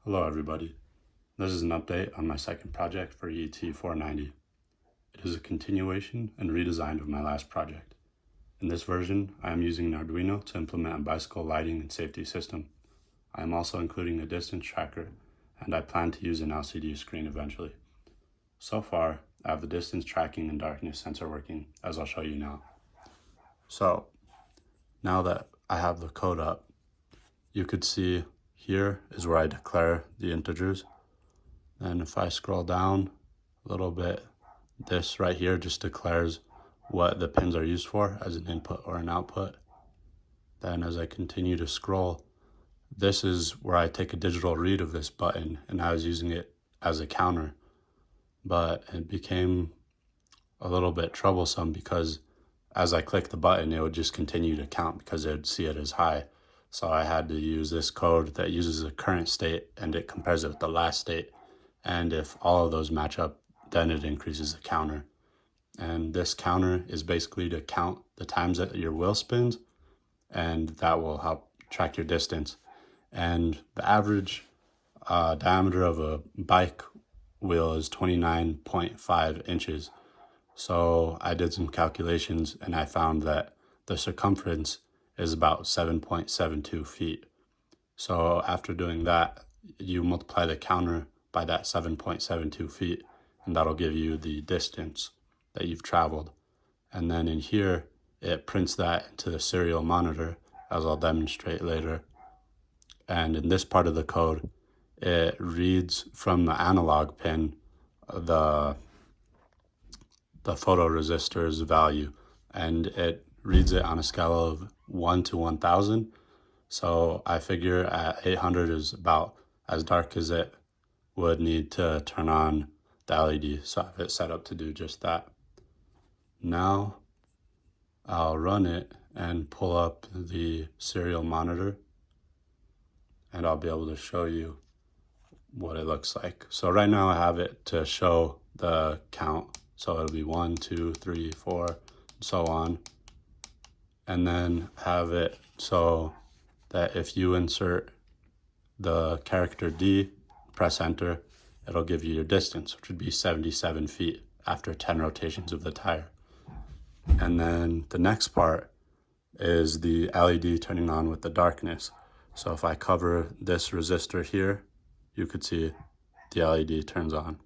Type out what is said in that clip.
Hello everybody. This is an update on my second project for EET 490. It is a continuation and redesign of my last project. In this version, I am using an Arduino to implement a bicycle lighting and safety system. I am also including a distance tracker, and I plan to use an LCD screen eventually. So far, I have the distance tracking and darkness sensor working, as I'll show you now. So, now that I have the code up, you could see here is where I declare the integers. And if I scroll down a little bit, this right here just declares what the pins are used for as an input or an output. Then as I continue to scroll, this is where I take a digital read of this button, and I was using it as a counter. But it became a little bit troublesome because as I click the button, it would just continue to count because it would see it as high. So I had to use this code that uses the current state and it compares it with the last state. And if all of those match up, then it increases the counter. And this counter is basically to count the times that your wheel spins, and that will help track your distance. And the average diameter of a bike wheel is 29.5 inches. So I did some calculations and I found that the circumference is about 7.72 feet. So after doing that, you multiply the counter by that 7.72 feet, and that'll give you the distance that you've traveled. And then in here, it prints that into the serial monitor, as I'll demonstrate later. And in this part of the code, it reads from the analog pin the photoresistor's value, and it reads it on a scale of 1 to 1000. So I figure at 800 is about as dark as it would need to turn on the LED. So I have it set up to do just that. Now I'll run it and pull up the serial monitor, and I'll be able to show you what it looks like. So right now I have it to show the count. So it'll be 1, 2, 3, 4, and so on. And then have it so that if you insert the character D, press enter, it'll give you your distance, which would be 77 feet after 10 rotations of the tire. And then the next part is the LED turning on with the darkness. So if I cover this resistor here, you could see the LED turns on.